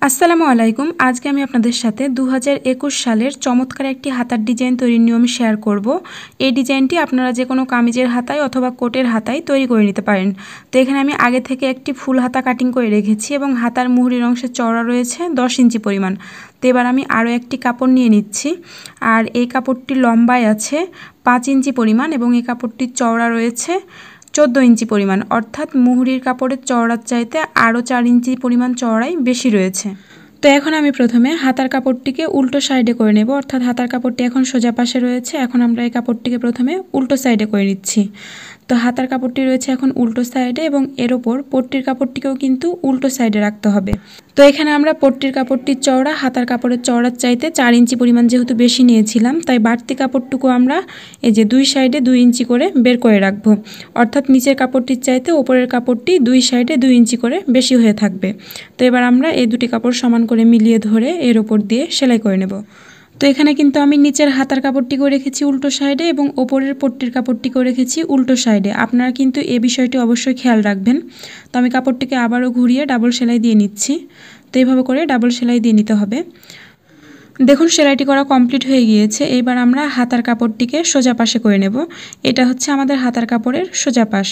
আসসালামু আলাইকুম। আজকে আমি আপনাদের সাথে 2021 সালের চমৎকার একটি হাতার ডিজাইন তৈরির নিয়ম শেয়ার করব। এই ডিজাইনটি আপনারা যে কোনো কামিজের হাতায় অথবা কোটের হাতায় তৈরি করে নিতে পারেন। তো এখানে আমি আগে থেকে একটি ফুল হাতা কাটিং করে রেখেছি এবং হাতার মুহুরির অংশের চওড়া রয়েছে 10 ইঞ্চি পরিমাণ। তো এবার আমি আরও একটি কাপড় নিয়ে নিচ্ছি, আর এই কাপড়টি লম্বায় আছে 5 ইঞ্চি পরিমাণ এবং এই কাপড়টির চওড়া রয়েছে 14 ইঞ্চি পরিমাণ, অর্থাৎ মুহুরির কাপড়ের চওড়ার চাইতে আরও 4 ইঞ্চি পরিমাণ চওড়াই বেশি রয়েছে। তো এখন আমি প্রথমে হাতার কাপড়টিকে উল্টো সাইডে করে নেব, অর্থাৎ হাতার কাপড়টি এখন সোজা পাশে রয়েছে, এখন আমরা এই কাপড়টিকে প্রথমে উল্টো সাইডে করে নিচ্ছি। তো হাতার কাপড়টি রয়েছে এখন উল্টো সাইডে এবং এর ওপর পট্টির কাপড়টিকেও কিন্তু উল্টো সাইডে রাখতে হবে। তো এখানে আমরা পট্টির কাপড়টির চওড়া হাতার কাপড়ের চওড়ার চাইতে 4 ইঞ্চি পরিমাণ যেহেতু বেশি নিয়েছিলাম, তাই বাড়তি কাপড়টুকু আমরা এই যে 2 সাইডে 2 ইঞ্চি করে বের করে রাখবো, অর্থাৎ নিচের কাপড়টির চাইতে ওপরের কাপড়টি 2 সাইডে 2 ইঞ্চি করে বেশি হয়ে থাকবে। তো এবার আমরা এই দুটি কাপড় সমান করে মিলিয়ে ধরে এর ওপর দিয়ে সেলাই করে নেব। তো এখানে কিন্তু আমি নিচের হাতার কাপড়টিকেও রেখেছি উল্টো সাইডে এবং ওপরের পট্টির কাপড়টিকেও রেখেছি উল্টো সাইডে। আপনারা কিন্তু এই বিষয়টি অবশ্যই খেয়াল রাখবেন। তো আমি কাপড়টিকে আবারও ঘুরিয়ে ডাবল সেলাই দিয়ে নিচ্ছি। তো এইভাবে করে ডাবল সেলাই দিয়ে নিতে হবে। দেখুন সেলাইটি করা কমপ্লিট হয়ে গিয়েছে। এইবার আমরা হাতার কাপড়টিকে সোজা পাশে করে নেব। এটা হচ্ছে আমাদের হাতার কাপড়ের সোজা পাশ।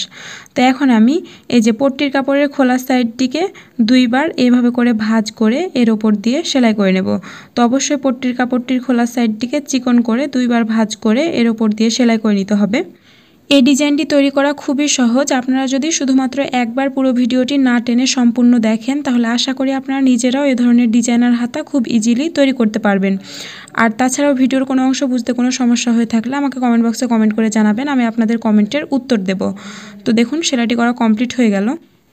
তো এখন আমি এই যে পট্টির কাপড়ের খোলা সাইডটিকে 2 বার এইভাবে করে ভাঁজ করে এর ওপর দিয়ে সেলাই করে নেব। তো অবশ্যই পট্টির কাপড়টির খোলা সাইডটিকে চিকন করে 2 বার ভাঁজ করে এর ওপর দিয়ে সেলাই করে নিতে হবে। এই ডিজাইনটি তৈরি করা খুবই সহজ। আপনারা যদি শুধুমাত্র একবার পুরো ভিডিওটি না টেনে সম্পূর্ণ দেখেন, তাহলে আশা করি আপনারা নিজেরাও এ ধরনের ডিজাইনার হাতা খুব ইজিলি তৈরি করতে পারবেন। আর তাছাড়াও ভিডিওর কোনো অংশ বুঝতে কোনো সমস্যা হয়ে থাকলে আমাকে কমেন্ট বক্সে কমেন্ট করে জানাবেন, আমি আপনাদের কমেন্টের উত্তর দেব। তো দেখুন সেলাইটি করা কমপ্লিট হয়ে গেল।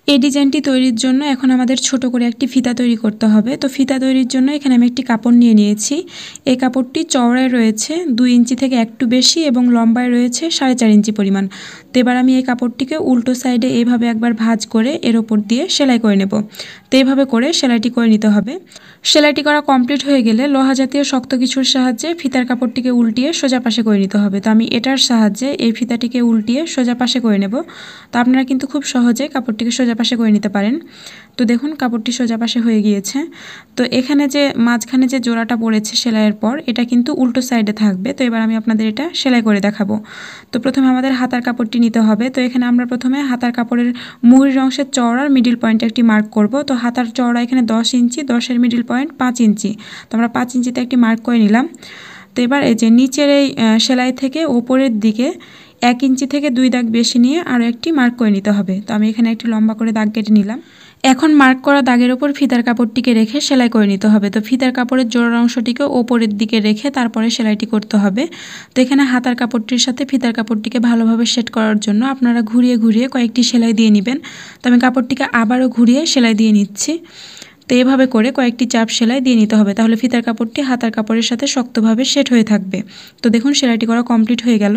এই ডিজাইনটি তৈরির জন্য এখন আমাদের ছোট করে একটি ফিতা তৈরি করতে হবে। তো ফিতা তৈরির জন্য এখানে আমি একটি কাপড় নিয়ে নিয়েছি। এই কাপড়টি চওড়ায় রয়েছে 2 ইঞ্চি থেকে একটু বেশি এবং লম্বায় রয়েছে 4.5 ইঞ্চি পরিমাণ। তো এবার আমি এই কাপড়টিকে উল্টো সাইডে এইভাবে একবার ভাঁজ করে এর ওপর দিয়ে সেলাই করে নেব। তো এইভাবে করে সেলাইটি করে নিতে হবে। সেলাইটি করা কমপ্লিট হয়ে গেলে লোহা জাতীয় শক্ত কিছুর সাহায্যে ফিতার কাপড়টিকে উল্টিয়ে সোজা পাশে করে নিতে হবে। তো আমি এটার সাহায্যে এই ফিতাটিকে উল্টিয়ে সোজা পাশে করে নেব। তো আপনারা কিন্তু খুব সহজে কাপড়টিকে সোজা পাশে করে নিতে পারেন। তো দেখুন কাপড়টি সোজা পাশে হয়ে গিয়েছে। তো এখানে যে মাঝখানে যে জোড়াটা পড়েছে সেলাইয়ের পর, এটা কিন্তু উল্টো সাইডে থাকবে। তো এবার আমি আপনাদের এটা সেলাই করে দেখাবো। তো প্রথমে আমাদের হাতার কাপড়টি নিতে হবে। তো এখানে আমরা প্রথমে হাতার কাপড়ের মুহুরির অংশের চওড়ার মিডিল পয়েন্টে একটি মার্ক করব। তো হাতার চওড়া এখানে 10 ইঞ্চি, 10-এর মিডিল পয়েন্ট 5 ইঞ্চি। তো আমরা 5 ইঞ্চিতে একটি মার্ক করে নিলাম। তো এবার এই যে নিচের এই সেলাই থেকে ওপরের দিকে 1 ইঞ্চি থেকে 2 দাগ বেশি নিয়ে আরও একটি মার্ক করে নিতে হবে। তো আমি এখানে একটি লম্বা করে দাগ কেটে নিলাম। এখন মার্ক করা দাগের ওপর ফিতার কাপড়টিকে রেখে সেলাই করে নিতে হবে। তো ফিতার কাপড়ের জোড়ার অংশটিকে ওপরের দিকে রেখে তারপরে সেলাইটি করতে হবে। তো এখানে হাতার কাপড়টির সাথে ফিতার কাপড়টিকে ভালোভাবে সেট করার জন্য আপনারা ঘুরিয়ে ঘুরিয়ে কয়েকটি সেলাই দিয়ে নেবেন। তো আমি কাপড়টিকে আবারও ঘুরিয়ে সেলাই দিয়ে নিচ্ছি। তো এভাবে করে কয়েকটি চাপ সেলাই দিয়ে নিতে হবে, তাহলে ফিতার কাপড়টি হাতার কাপড়ের সাথে শক্তভাবে সেট হয়ে থাকবে। তো দেখুন সেলাইটি করা কমপ্লিট হয়ে গেল।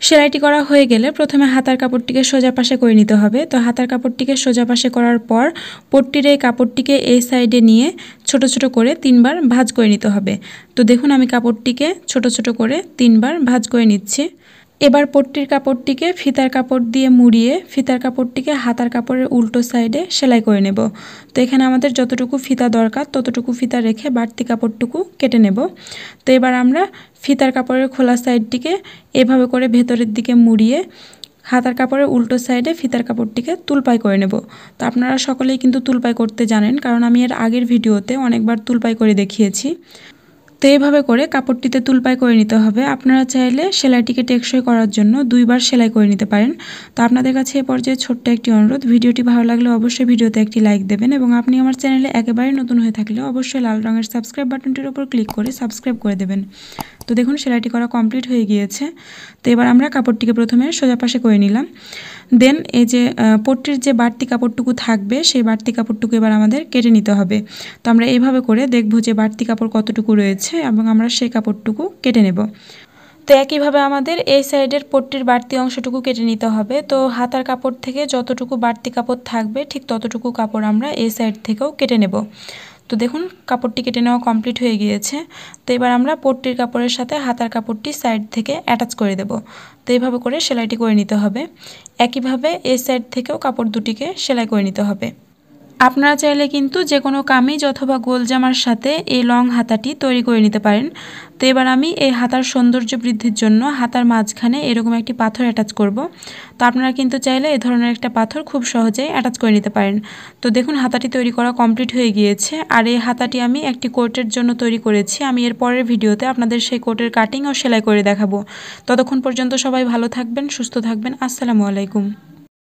সেলাইটি করা হয়ে গেলে প্রথমে হাতার কাপড়টিকে সোজা পাশে করে নিতে হবে। তো হাতার কাপড়টিকে সোজা পাশে করার পর পট্টির এই কাপড়টিকে এই সাইডে নিয়ে ছোট ছোট করে 3 বার ভাঁজ করে নিতে হবে। তো দেখুন আমি কাপড়টিকে ছোট ছোট করে 3 বার ভাঁজ করে নিচ্ছি। এবার পট্টির কাপড়টিকে ফিতার কাপড় দিয়ে মুড়িয়ে ফিতার কাপড়টিকে হাতার কাপড়ের উল্টো সাইডে সেলাই করে নেব। তো এখানে আমাদের যতটুকু ফিতা দরকার ততটুকু ফিতা রেখে বাড়তি কাপড়টুকু কেটে নেব। তো এবার আমরা ফিতার কাপড়ের খোলা সাইডটিকে এভাবে করে ভেতরের দিকে মুড়িয়ে হাতার কাপড়ের উল্টো সাইডে ফিতার কাপড়টিকে তুলপাই করে নেব। তো আপনারা সকলেই কিন্তু তুলপাই করতে জানেন, কারণ আমি এর আগের ভিডিওতে অনেকবার তুলপাই করে দেখিয়েছি। তো এইভাবে করে কাপড়টিতে তুলপাই করে নিতে হবে। আপনারা চাইলে সেলাইটিকে টেকসই করার জন্য 2 বার সেলাই করে নিতে পারেন। তো আপনাদের কাছে এ পর্যায়ে ছোট্ট একটি অনুরোধ, ভিডিওটি ভালো লাগলে অবশ্যই ভিডিওতে একটি লাইক দেবেন এবং আপনি আমার চ্যানেলে একেবারে নতুন হয়ে থাকলে অবশ্যই লাল রঙের সাবস্ক্রাইব বাটনটির উপর ক্লিক করে সাবস্ক্রাইব করে দেবেন। তো দেখুন সেলাইটি করা কমপ্লিট হয়ে গিয়েছে। তো এবার আমরা কাপড়টিকে প্রথমে সোজা পাশে করে নিলাম। দেন এই যে পট্টির যে বাড়তি কাপড়টুকু থাকবে সেই বাড়তি কাপড়টুকু এবার আমাদের কেটে নিতে হবে। তো আমরা এইভাবে করে দেখব যে বাড়তি কাপড় কতটুকু রয়েছে এবং আমরা সেই কাপড়টুকু কেটে নেব। তো একইভাবে আমাদের এই সাইডের পট্টির বাড়তি অংশটুকু কেটে নিতে হবে। তো হাতার কাপড় থেকে যতটুকু বাড়তি কাপড় থাকবে ঠিক ততটুকু কাপড় আমরা এই সাইড থেকেও কেটে নেব। তো দেখুন কাপড়টি কেটে নেওয়া কমপ্লিট হয়ে গিয়েছে। তো এবার আমরা পট্টির কাপড়ের সাথে হাতার কাপড়টি সাইড থেকে অ্যাটাচ করে দেব। তো এইভাবে করে সেলাইটি করে নিতে হবে। একইভাবে এই সাইড থেকেও কাপড় দুটিকে সেলাই করে নিতে হবে। আপনারা চাইলে কিন্তু যে কোনো কামিজ অথবা গোল জামার সাথে এই লং হাতাটি তৈরি করে নিতে পারেন। তো এবার আমি এই হাতার সৌন্দর্য বৃদ্ধির জন্য হাতার মাঝখানে এরকম একটি পাথর অ্যাটাচ করব। তো আপনারা কিন্তু চাইলে এই ধরনের একটা পাথর খুব সহজেই অ্যাটাচ করে নিতে পারেন। তো দেখুন হাতাটি তৈরি করা কমপ্লিট হয়ে গিয়েছে। আর এই হাতাটি আমি একটি কোটের জন্য তৈরি করেছি। আমি এর পরের ভিডিওতে আপনাদের সেই কোটের কাটিং ও সেলাই করে দেখাবো। ততক্ষণ পর্যন্ত সবাই ভালো থাকবেন, সুস্থ থাকবেন। আসসালামু আলাইকুম।